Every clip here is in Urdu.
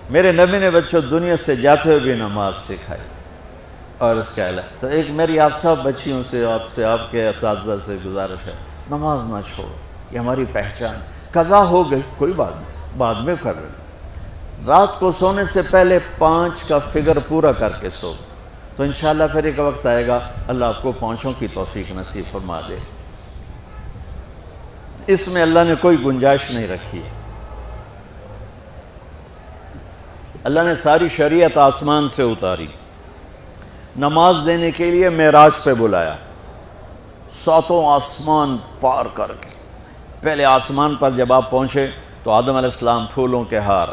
میرے نبی نے بچوں دنیا سے جاتے ہوئے بھی نماز سکھائی، اور اس کا اعلان۔ تو ایک میری آپ سب بچیوں سے، آپ کے اساتذہ سے گزارش ہے، نماز نہ چھوڑو، یہ ہماری پہچان۔ قضا ہو گئی کوئی بات نہیں، بعد میں کر لیں، رات کو سونے سے پہلے 5 کا فگر پورا کر کے سو، تو انشاءاللہ پھر ایک وقت آئے گا اللہ آپ کو 5 کی توفیق نصیب فرما دے۔ اس میں اللہ نے کوئی گنجائش نہیں رکھی ہے۔ اللہ نے ساری شریعت آسمان سے اتاری، نماز دینے کے لیے معراج پہ بلایا، 7 آسمان پار کر کے۔ پہلے آسمان پر جب آپ پہنچے تو آدم علیہ السلام پھولوں کے ہار،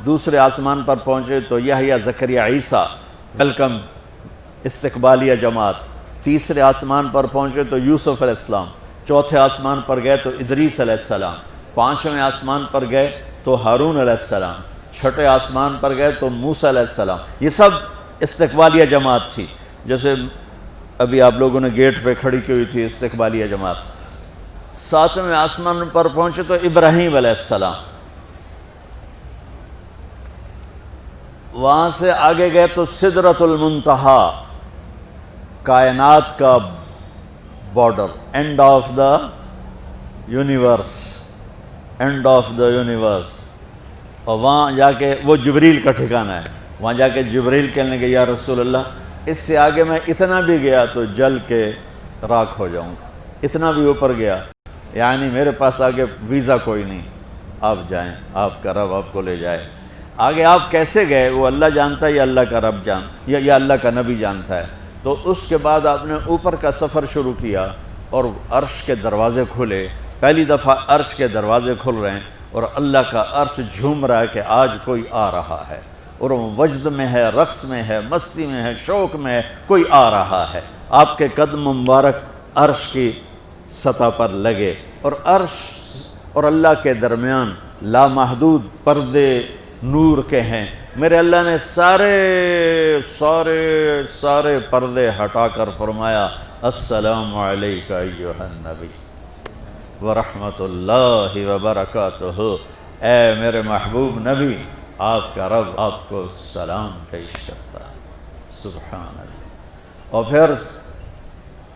دوسرے آسمان پر پہنچے تو یحییٰ زکریا عیسیٰ ویلکم استقبالیہ جماعت، تیسرے آسمان پر پہنچے تو یوسف علیہ السلام، چوتھے آسمان پر گئے تو ادریس علیہ السلام، 5ویں آسمان پر گئے تو ہارون علیہ السلام، 6 آسمان پر گئے تو موسیٰ علیہ السلام۔ یہ سب استقبالیہ جماعت تھی، جیسے ابھی آپ لوگوں نے گیٹ پہ کھڑی کی ہوئی تھی استقبالیہ جماعت۔ 7ویں آسمان پر پہنچے تو ابراہیم علیہ السلام، وہاں سے آگے گئے تو سدرۃ المنتہا، کائنات کا border, and of the universe, and of the universe. اور وہاں جا کے وہ جبریل کا ٹھکانہ ہے، وہاں جا کے جبریل کہنے لگے یا رسول اللہ اس سے آگے میں اتنا بھی گیا تو جل کے راکھ ہو جاؤں گا، اتنا بھی اوپر گیا یعنی میرے پاس آگے ویزا کوئی نہیں، آپ جائیں، آپ کا رب آپ کو لے جائے۔ آگے آپ کیسے گئے وہ اللہ جانتا ہے یا اللہ کا رب یا اللہ کا نبی جانتا ہے۔ تو اس کے بعد آپ نے اوپر کا سفر شروع کیا اور عرش کے دروازے کھلے، پہلی دفعہ عرش کے دروازے کھل رہے ہیں اور اللہ کا عرش جھوم رہا ہے کہ آج کوئی آ رہا ہے، اور وہ وجد میں ہے، رقص میں ہے، مستی میں ہے، شوق میں ہے، کوئی آ رہا ہے۔ آپ کے قدم مبارک عرش کی سطح پر لگے، اور عرش اور اللہ کے درمیان لامحدود پردے نور کے ہیں۔ میرے اللہ نے سارے پردے ہٹا کر فرمایا السلام علیکہ ایہا النبی ورحمۃ اللہ وبرکاتہ، اے میرے محبوب نبی آپ کا رب آپ کو سلام پیش کرتا ہے۔ سبحان اللہ۔ اور پھر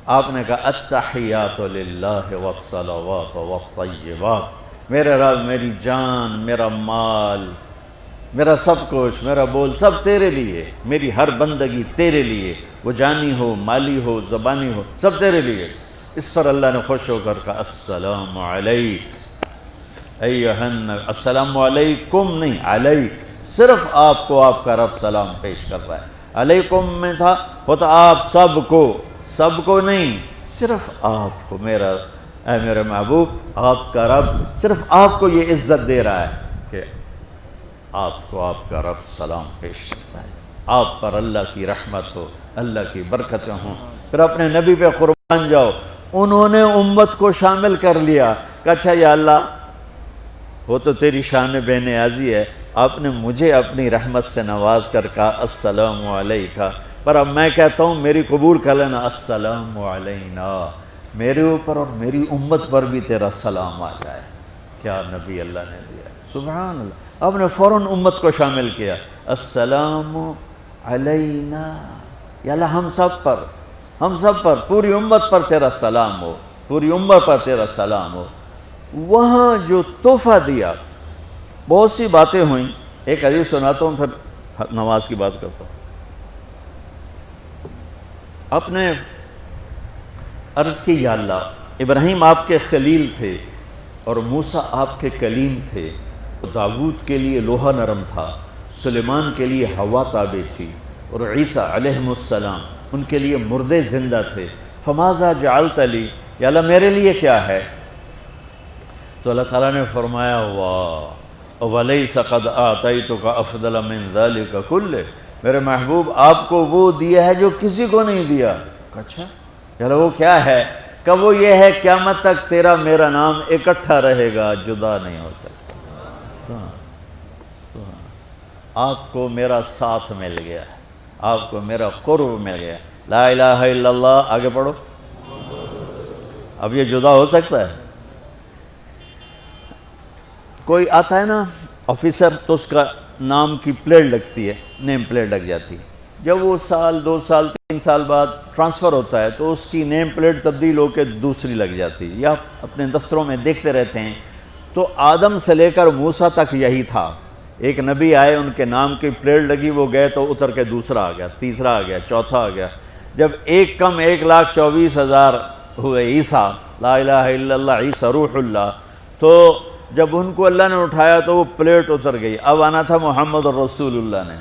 آپ نے کہا التحیات للہ والصلوات والطیبات، میرے رب میری جان، میرا مال، میرا سب کچھ، میرا بول سب تیرے لیے، میری ہر بندگی تیرے لیے، وہ جانی ہو، مالی ہو، زبانی ہو، سب تیرے لیے۔ اس پر اللہ نے خوش ہو کر کہا السلام علیک ایہا النبی، السلام علیکم نہیں، علیک، صرف آپ کو آپ کا رب سلام پیش کر رہا ہے۔ علیکم میں تھا ہوتا آپ سب کو نہیں، صرف آپ کو، اے میرے محبوب آپ کا رب صرف آپ کو یہ عزت دے رہا ہے کہ آپ کو آپ کا رب سلام پیش کرتا ہے، آپ پر اللہ کی رحمت ہو، اللہ کی برکتیں ہوں۔ پھر اپنے نبی پہ قربان جاؤ، انہوں نے امت کو شامل کر لیا کہ اچھا یا اللہ وہ تو تیری شان بے نیازی ہے، آپ نے مجھے اپنی رحمت سے نواز کر کہا السلام علیکہ، پر اب میں کہتا ہوں میری قبول کر لینا السلام علینا، میرے اوپر اور میری امت پر بھی تیرا سلام آ جائے۔ کیا نبی اللہ نے دیا، سبحان اللہ۔ آپ نے فوراً امت کو شامل کیا، السلام علینا، یا اللہ ہم سب پر پوری امت پر تیرا سلام ہو، پوری امت پر تیرا سلام ہو۔ وہاں جو تحفہ دیا، بہت سی باتیں ہوئیں، ایک حدیث سناتا ہوں پھر نماز کی بات کرتا ہوں۔ آپ نے عرض کی یا اللہ ابراہیم آپ کے خلیل تھے اور موسیٰ آپ کے کلیم تھے، داؤد کے لیے لوہا نرم تھا، سلیمان کے لیے ہوا تابع تھی، اور عیسیٰ علیہ السلام ان کے لیے مردے زندہ تھے، فماذا جعلت لی، یا اللہ میرے لیے کیا ہے؟ تو اللہ تعالیٰ نے فرمایا واہ وَلَيْسَ قَدْ آتَيْتُكَ أَفْضَلَ مِنْ ذَلِكَ كُلِّهِ، میرے محبوب آپ کو وہ دیا ہے جو کسی کو نہیں دیا۔ اچھا چلو وہ کیا ہے؟ کہ وہ یہ ہے قیامت تک تیرا میرا نام اکٹھا رہے گا، جدا نہیں ہو سکتا۔ آپ کو میرا ساتھ مل گیا، آپ کو میرا قرب مل گیا۔ لا الہ الا اللہ، آگے پڑھو۔ اب یہ جدا ہو سکتا ہے؟ کوئی آتا ہے نا آفیسر، تو اس کا نام کی پلیٹ لگتی ہے، نیم پلیٹ لگ جاتی ہے۔ جب وہ سال 2 سال 3 سال بعد ٹرانسفر ہوتا ہے تو اس کی نیم پلیٹ تبدیل ہو کے دوسری لگ جاتی ہے، یا اپنے دفتروں میں دیکھتے رہتے ہیں۔ تو آدم سے لے کر موسیٰ تک یہی تھا، ایک نبی آئے، ان کے نام کی پلیٹ لگی، وہ گئے تو اتر کے دوسرا آ گیا، تیسرا آ گیا، چوتھا آ گیا۔ جب ایک کم 1,24,000 ہوئے عیسیٰ، لا الہ الا اللہ عیسیٰ روح اللہ، تو جب ان کو اللہ نے اٹھایا تو وہ پلیٹ اتر گئی، اب آنا تھا محمد رسول اللہ نے،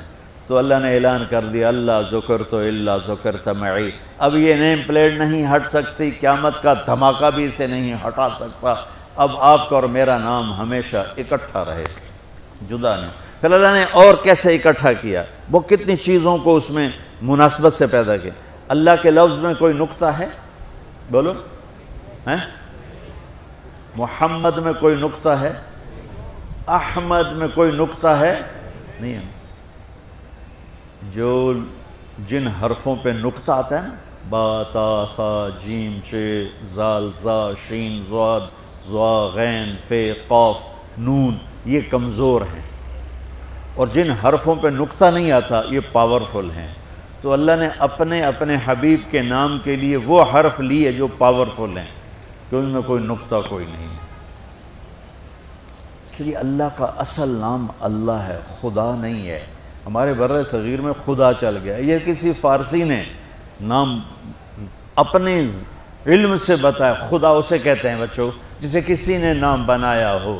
تو اللہ نے اعلان کر دیا اللہ ذکرت الا ذکرت معی، اب یہ نیم پلیٹ نہیں ہٹ سکتی، قیامت کا دھماکہ بھی اسے نہیں ہٹا سکتا، اب آپ کا اور میرا نام ہمیشہ اکٹھا رہے، جدا نہیں۔ پھر اللہ نے اور کیسے اکٹھا کیا، وہ کتنی چیزوں کو اس میں مناسبت سے پیدا کیا۔ اللہ کے لفظ میں کوئی نقطہ ہے؟ بولو، ہیں؟ محمد میں کوئی نقطہ ہے؟ احمد میں کوئی نقطہ ہے؟ نہیں ہے۔ جو جن حرفوں پہ نقطہ آتا ہے نا، با تا ثا جیم چے زال زا شین ضاد ضا غین فے قاف نون، یہ کمزور ہیں، اور جن حرفوں پہ نقطہ نہیں آتا یہ پاورفل ہیں۔ تو اللہ نے اپنے حبیب کے نام کے لیے وہ حرف لیے جو پاورفل ہیں، کہ ان میں کوئی نقطہ کوئی نہیں ہے۔ اس لیے اللہ کا اصل نام اللہ ہے، خدا نہیں ہے۔ ہمارے بر صغیر میں خدا چل گیا، یہ کسی فارسی نے نام اپنے علم سے بتایا، خدا اسے کہتے ہیں بچوں جسے کسی نے نام بنایا ہو،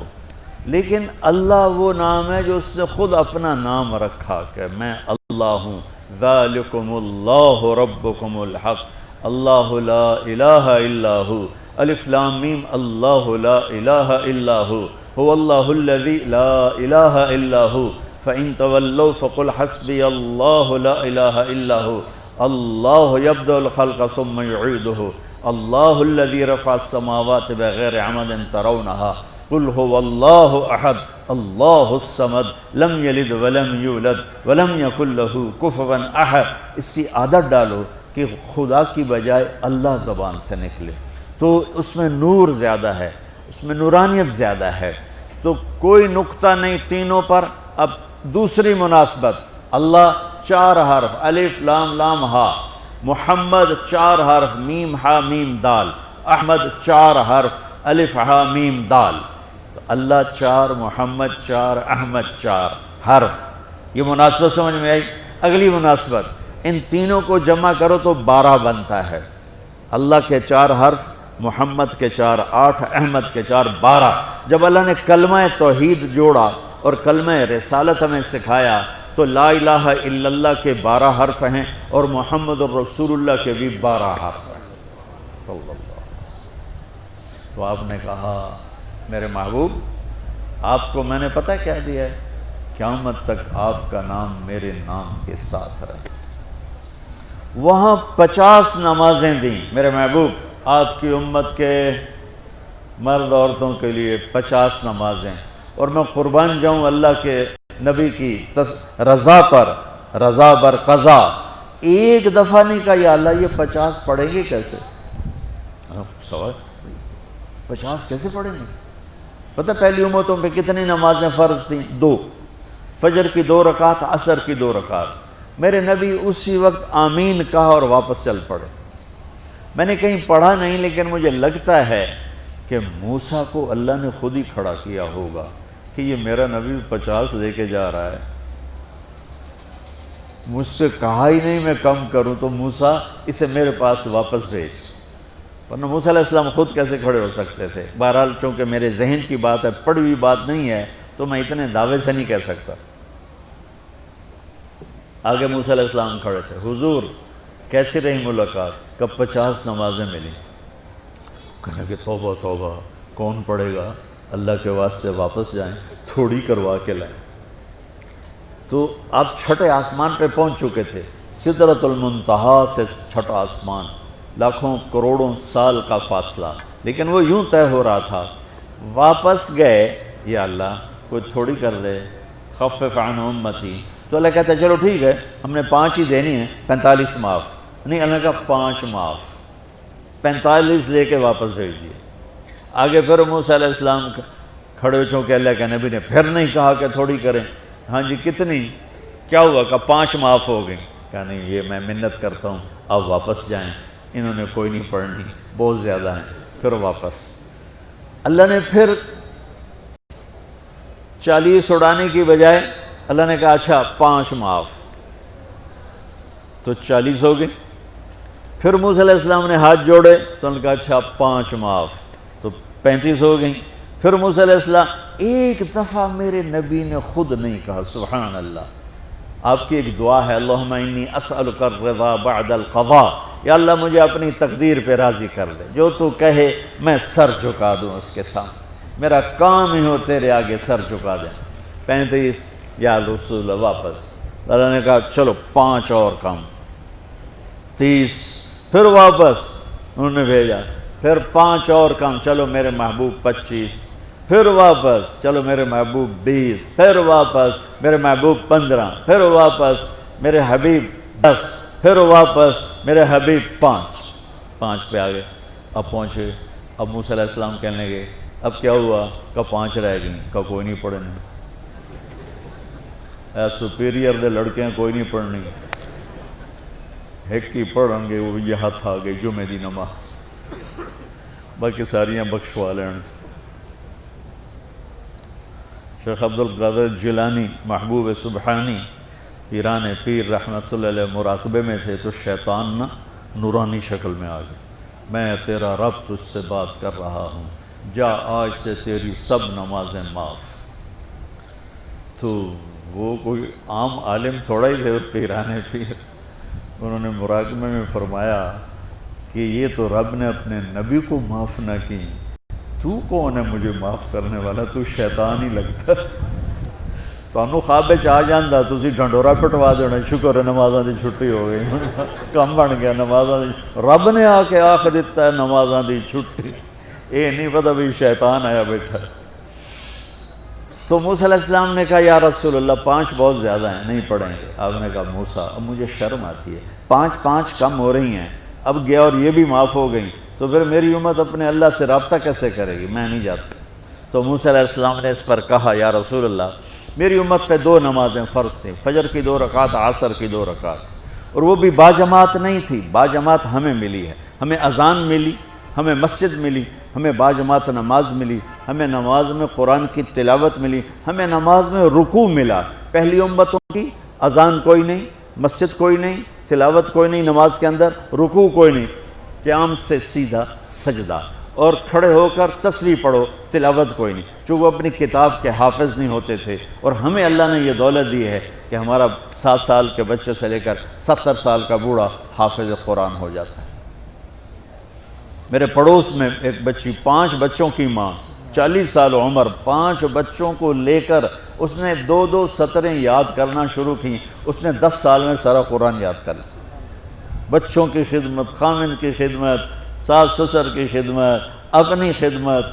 لیکن اللہ وہ نام ہے جو اس نے خود اپنا نام رکھا کہ میں اللہ ہوں، ذالکم اللہ ربکم الحق اللہ لا الہ الا ہو، الف لام میم اللہ لا الہ الا ہو، هو اللہ الذی لا الہ الا ہو، فَإِن تَوَلَّوْا فَقُلْ حَسْبِيَ اللَّهُ لَا إِلَهَ إِلَّا هُوَ اللَّهُ يَبْدَأُ الْخَلْقَ ثُمَّ يُعِيدُهُ اللَّهُ الَّذِي رَفَعَ السَّمَاوَاتِ بِغَيْرِ عَمَدٍ تَرَوْنَهَا قُلْ هُوَ اللَّهُ أَحَدٌ اللَّهُ الصَّمَدُ لَمْ يَلِدْ وَلَمْ يُولَدْ وَلَمْ يَكُنْ لَهُ كُفُوًا أَحَدٌ۔ اس کی عادت ڈالو کہ خدا کی بجائے اللہ زبان سے نکلے، تو اس میں نور زیادہ ہے، اس میں نورانیت زیادہ ہے۔ تو کوئی نقطہ نہیں تینوں پر۔ اب دوسری مناسبت، اللہ 4 حرف، الف لام لام ہا، محمد 4 حرف، میم ہا میم دال، احمد 4 حرف، الف ہا میم دال، تو اللہ 4، محمد 4، احمد 4 حرف۔ یہ مناسبت سمجھ میں آئی؟ اگلی مناسبت، ان تینوں کو جمع کرو تو 12 بنتا ہے۔ اللہ کے 4 حرف، محمد کے 4 8، احمد کے 4 12۔ جب اللہ نے کلمہ توحید جوڑا اور کلمہ رسالت ہمیں سکھایا تو لا الہ الا اللہ کے 12 حرف ہیں اور محمد الرسول اللہ کے بھی 12 حرف ہیں صلی اللہ علیہ وسلم۔ تو آپ نے کہا میرے محبوب آپ کو میں نے پتہ کیا دیا ہے؟ قیامت تک آپ کا نام میرے نام کے ساتھ رہے۔ وہاں 50 نمازیں دیں میرے محبوب، آپ کی امت کے مرد عورتوں کے لیے 50 نمازیں، اور میں قربان جاؤں اللہ کے نبی کی رضا پر، رضا بر قضا، ایک دفعہ نہیں کہا یا اللہ یہ 50 پڑھیں گے کیسے؟ سوال 50 کیسے پڑھیں گے؟ پتہ پہلی امتوں پہ کتنی نمازیں فرض تھیں؟ 2، فجر کی 2 رکعت، عصر کی 2 رکعت۔ میرے نبی اسی وقت آمین کہا اور واپس چل پڑے۔ میں نے کہیں پڑھا نہیں لیکن مجھے لگتا ہے کہ موسیٰ کو اللہ نے خود ہی کھڑا کیا ہوگا کہ یہ میرا نبی 50 لے کے جا رہا ہے، مجھ سے کہا ہی نہیں میں کم کروں، تو موسیٰ اسے میرے پاس واپس بھیج۔ ورنہ موسیٰ علیہ السلام خود کیسے کھڑے ہو سکتے تھے؟ بہرحال چونکہ میرے ذہن کی بات ہے، پڑھی ہوئی بات نہیں ہے، تو میں اتنے دعوے سے نہیں کہہ سکتا۔ آگے موسیٰ علیہ السلام کھڑے تھے، حضور کیسی رہی ملاقات؟ کب 50 نمازیں ملی؟ کہنے کہ توبہ توبہ، کون پڑھے گا؟ اللہ کے واسطے واپس جائیں، تھوڑی کروا کے لائیں۔ تو آپ چھٹے آسمان پہ پہنچ چکے تھے، سدرۃ المنتہا سے چھٹا آسمان، لاکھوں کروڑوں سال کا فاصلہ، لیکن وہ یوں طے ہو رہا تھا۔ واپس گئے، یا اللہ کوئی تھوڑی کر دے، خفف عن امتی، تو اللہ کہتا ہے چلو ٹھیک ہے، ہم نے 5 ہی دینی ہیں، 45 معاف نہیں، اللہ کا 5 معاف، 45 لے کے واپس بھیج دیے۔ آگے پھر موسیٰ علیہ السلام کھڑے ہو، چونکہ اللہ کے نبی نے پھر نہیں کہا کہ تھوڑی کریں، ہاں جی کتنی؟ کیا ہوا؟ کہا 5 معاف ہو گئیں۔ کہا نہیں یہ میں منت کرتا ہوں اب واپس جائیں، انہوں نے کوئی نہیں پڑھنی، بہت زیادہ ہیں۔ پھر واپس اللہ نے پھر 40 اڑانے کی بجائے اللہ نے کہا اچھا 5 معاف، تو 40 ہو گئے۔ پھر موسیٰ علیہ السلام نے ہاتھ جوڑے تو انہوں نے کہا اچھا 5 معاف، تو 35 ہو گئیں۔ پھر موسیٰ علیہ السلام ایک دفعہ میرے نبی نے خود نہیں کہا، سبحان اللہ، آپ کی ایک دعا ہے اللہم انی اسألک الرضا بعد القضاء، یا اللہ مجھے اپنی تقدیر پہ راضی کر دے، جو تو کہے میں سر جھکا دوں اس کے سامنے، میرا کام ہی ہو تیرے آگے سر جھکا دیں۔ 35 یا رسول اللہ واپس، اللہ نے کہا چلو 5 اور کم، 30، پھر واپس انہوں نے بھیجا، پھر 5 اور کم، چلو میرے محبوب 25، پھر واپس چلو میرے محبوب 20، پھر واپس میرے محبوب 15، پھر واپس میرے حبیب 10، پھر واپس میرے حبیب 5 پہ آگئے۔ اب پہنچے، اب موسیٰ علیہ السلام کہنے لگے اب کیا ہوا؟ کہا 5 رہ گئیں۔ کہا کوئی نہیں پڑھنے، اے سپیریئر دے لڑکے ہیں، کوئی نہیں پڑھنی، ایک ہی پڑھیں گے وہ یہ ہاتھ آ گئی جمعے دی نماز، باقی ساریاں بخشوا لین۔ شیخ عبدالقادر جیلانی محبوب سبحانی پیران پیر رحمت اللہ علیہ مراقبے میں تھے تو شیطان نا نورانی شکل میں آ گیا، میں تیرا رب تجھ سے بات کر رہا ہوں، جا آج سے تیری سب نمازیں معاف۔ تو وہ کوئی عام عالم تھوڑا ہی تھے، پیران پیر، انہوں نے مراقبے میں فرمایا کہ یہ تو رب نے اپنے نبی کو معاف نہ کی، تو کون ہے مجھے معاف کرنے والا؟ تو شیطان ہی لگتا، تانوں خواب آ جاندہ تسی ڈھنڈورا پٹوا دینا، شکر ہے نمازاں دی چھٹی ہو گئی، کم بن گیا نمازاں دی، رب نے آ کے آخ دیتا ہے نمازاں دی چھٹی، یہ نہیں پتہ بھی شیطان آیا بیٹھا۔ تو موسیٰ علیہ السلام نے کہا یا رسول اللہ 5 بہت زیادہ ہیں، نہیں پڑھیں گے۔ آپ نے کہا موسیٰ اب مجھے شرم آتی ہے، 5 کم ہو رہی ہیں، اب گیا اور یہ بھی معاف ہو گئیں تو پھر میری امت اپنے اللہ سے رابطہ کیسے کرے گی؟ میں نہیں جاتا۔ تو موسیٰ علیہ السلام نے اس پر کہا یا رسول اللہ میری امت پہ 2 نمازیں فرض تھیں، فجر کی 2 رکعت، عصر کی 2 رکعت، اور وہ بھی باجماعت نہیں تھی، باجماعت ہمیں ملی ہے، ہمیں اذان ملی، ہمیں مسجد ملی، ہمیں باجماعت نماز ملی، ہمیں نماز میں قرآن کی تلاوت ملی، ہمیں نماز میں رکوع ملا۔ پہلی امتوں کی اذان کوئی نہیں، مسجد کوئی نہیں، تلاوت کوئی نہیں، نماز کے اندر رکوع کوئی نہیں، قیام سے سیدھا سجدہ، اور کھڑے ہو کر تسبیح پڑھو، تلاوت کوئی نہیں، چونکہ وہ اپنی کتاب کے حافظ نہیں ہوتے تھے، اور ہمیں اللہ نے یہ دولت دی ہے کہ ہمارا 7 سال کے بچے سے لے کر 70 سال کا بوڑھا حافظ قرآن ہو جاتا ہے۔ میرے پڑوس میں ایک بچی، 5 بچوں کی ماں، 40 سال عمر، 5 بچوں کو لے کر اس نے 2 سطریں یاد کرنا شروع کی، اس نے 10 سال میں سارا قرآن یاد کر لیا۔ بچوں کی خدمت، خامن کی خدمت، ساس سسر کی خدمت، اپنی خدمت،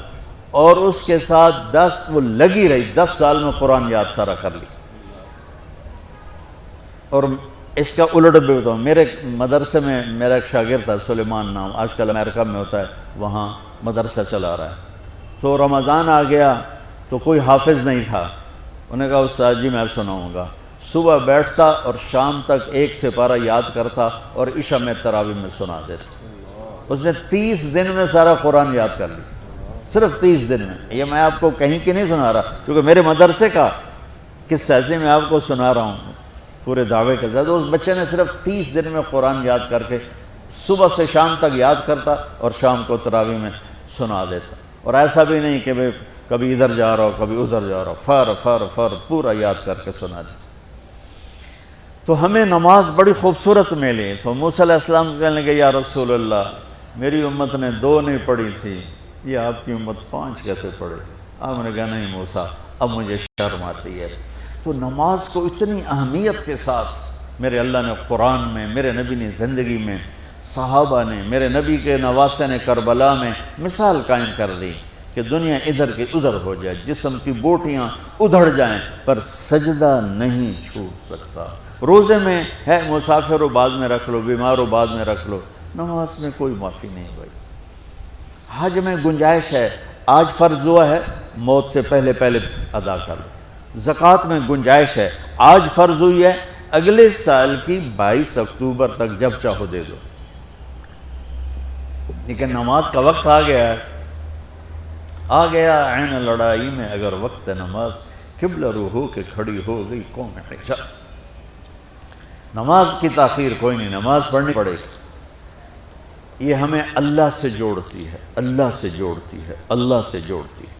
اور اس کے ساتھ 10 وہ لگی رہی، 10 سال میں قرآن یاد سارا کر لی۔ اور اس کا الٹ بھی بتاؤں، میرے مدرسے میں میرا ایک شاگرد تھا سلیمان نام، آج کل امریکہ میں ہوتا ہے، وہاں مدرسہ چلا رہا ہے۔ تو رمضان آ گیا تو کوئی حافظ نہیں تھا، انہوں نے کہا استاد جی میں سناؤں گا۔ صبح بیٹھتا اور شام تک 1 سپارہ یاد کرتا اور عشاء میں تراویح میں سنا دیتا۔ اس نے 30 دن میں سارا قرآن یاد کر لی، صرف 30 دن میں۔ یہ میں آپ کو کہیں کی نہیں سنا رہا، چونکہ میرے مدرسے کا قصہ ہے، میں آپ کو سنا رہا ہوں پورے دعوے کے ساتھ۔ اس بچے نے صرف 30 دن میں قرآن یاد کر کے صبح سے شام تک یاد کرتا اور شام کو تراویح میں سنا دیتا، اور ایسا بھی نہیں کہ کبھی ادھر جا رہا ہو کبھی ادھر جا رہا ہو، فر پورا یاد کر کے سنا دیتا۔ تو ہمیں نماز بڑی خوبصورت ملی۔ تو موسیٰ علیہ السلام کہنے لگے یا رسول اللہ میری امت نے 2 نہیں پڑھی تھی، یہ آپ کی امت 5 کیسے پڑھے؟ آپ نے کہا نہیں موسیٰ اب مجھے شرم آتی ہے۔ تو نماز کو اتنی اہمیت کے ساتھ میرے اللہ نے قرآن میں، میرے نبی نے زندگی میں، صحابہ نے، میرے نبی کے نواسے نے کربلا میں مثال قائم کر دی کہ دنیا ادھر کی ادھر ہو جائے، جسم کی بوٹیاں ادھڑ جائیں پر سجدہ نہیں چھوٹ سکتا۔ روزے میں ہے مسافر ہو بعد میں رکھ لو، بیمار ہو بعد میں رکھ لو، نماز میں کوئی معافی نہیں بھائی۔ حج میں گنجائش ہے، آج فرض ہوا ہے موت سے پہلے ادا کر لو، زکوٰۃ میں گنجائش ہے، آج فرض ہوئی ہے، اگلے سال کی 22 اکتوبر تک جب چاہو دے دو، لیکن نماز کا وقت آ گیا ہے، آ گیا عین لڑائی میں اگر وقت نماز، قبلہ رو ہو کے کھڑی ہو گئی قوم حجاز۔ نماز کی تاخیر کوئی نہیں، نماز پڑھنی پڑے گی، یہ ہمیں اللہ سے جوڑتی ہے، اللہ سے جوڑتی ہے، اللہ سے جوڑتی ہے۔